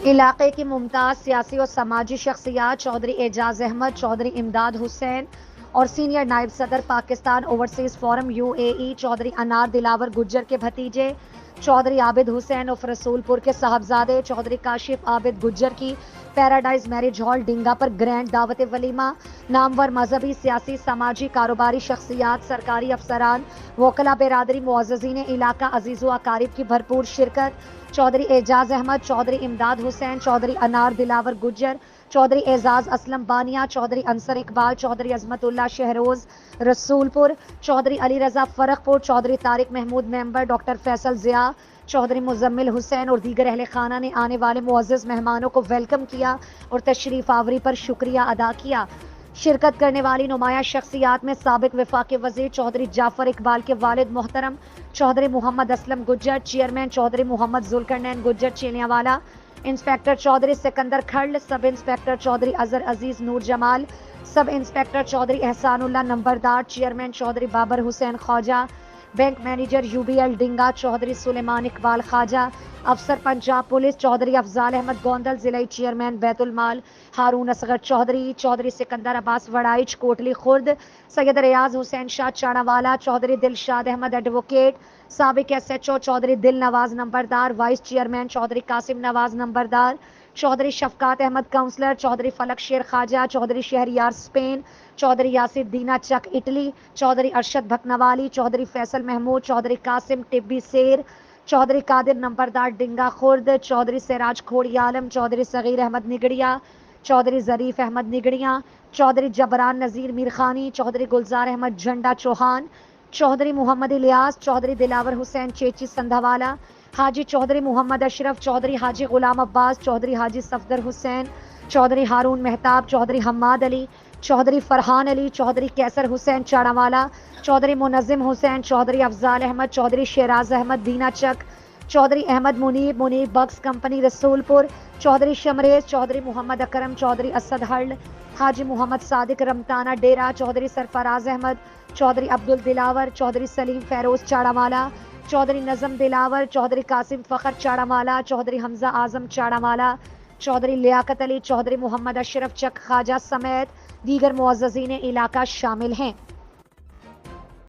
علاقے کی ممتاز سیاسی اور سماجی شخصیات چودھری اعجاز احمد، چودھری امداد حسین اور سینئر نائب صدر Pakistan overseas forum UAE Chaudhry Anar Dilawar گجر کے بھتیجے چودھری عابد حسین اف رسول پور کے صاحبزادے چودھری کاشف عابد گجر کی پیراڈائز میرج ہال ڈنگا پر گرینڈ دعوت ولیمہ، نامور مذہبی، سیاسی، سماجی، کاروباری شخصیات، سرکاری افسران، وکلاء برادری، معززین علاقہ، عزیز و اقارب کی بھرپور شرکت۔ چودھری اعجاز احمد، چودھری امداد حسین، چودھری انار دلاور گجر، چودھری اعزاز اسلم بانیہ، چودھری انصر اقبال، چودھری عظمت اللہ شہروز رسول پور، چودھری علی رضا فرق پور، چودھری طارق محمود ممبر، ڈاکٹر فیصل ضیاء، چودھری مزمل حسین اور دیگر اہل خانہ نے آنے والے معزز مہمانوں کو ویلکم کیا اور تشریف آوری پر شکریہ ادا کیا۔ شرکت کرنے والی نمایاں شخصیات میں سابق وفاقی وزیر چودھری جعفر اقبال کے والد محترم Chaudhry Muhammad Aslam Gujjar, chairman Chaudhry Muhammad Zulqarnain Gujjar Chillianwala, inspector Chaudhry Sikandar Kharal, sub inspector Chaudhry Azhar Aziz Noor Jamal, sub inspector Chaudhry Ehsan Ullah نمبردار، chairman Chaudhry Babar Hussain Khawaja, bank manager UBL Dinga Chaudhry Sulaiman Iqbal Khawaja, افسر پنجاب پولیس چودھری افضال احمد گوندل، ضلعی چیئرمین بیت المال ہارون اصغر چودھری، چودھری سکندر عباس وڑائچ کوٹلی خرد، سید ریاض حسین شاہ چاڑاوالا، چودھری دلشاد احمد ایڈوکیٹ، سابق SHO چودھری دل نواز نمبردار، وائس چیئرمین چودھری قاسم نواز نمبردار، چودھری شفقات احمد کونسلر، چودھری فلک شیر خواجہ، چودھری شہریار اسپین، چودھری یاسر دینا چک اٹلی، چودھری ارشد بھکنوالی، چودھری فیصل محمود، چودھری قاسم ٹبی سیر، چودھری قادر نمبردار ڈنگا خرد، چودھری سراج کھوڑی عالم، چودھری صغیر احمد نگڑیا، چودھری ظریف احمد نگڑیاں، چودھری جبران نذیر میرخانی، چودھری گلزار احمد جھنڈا چوہان، چودھری محمد الیاس، چودھری دلاور حسین چیچی سندھوالا، حاجی چودھری محمد اشرف، چودھری حاجی غلام عباس، چودھری حاجی صفدر حسین، چودھری ہارون مہتاب، چودھری حماد علی، چودھری فرحان علی، چودھری کیسر حسین چاڑاوالا، چودھری منظم حسین، چودھری افضال احمد، چودھری شیراز احمد دینا چک، چودھری احمد منیب بکس کمپنی رسول پور، چودھری شمریز، چودھری محمد اکرم، چودھری اسد ہرل، حاجی محمد صادق رمتانہ ڈیرہ، چودھری سرفراز احمد، چودھری عبدل دلاور، چودھری سلیم فیروز چاڑاوالا، چودھری نظم دلاور، چودھری قاسم فخر چاڑاوالا، چودھری حمزہ اعظم چاڑاوالا، چودھری لیاقت علی، چودھری محمد اشرف چک خواجہ سمیت دیگر معززین علاقہ شامل ہیں۔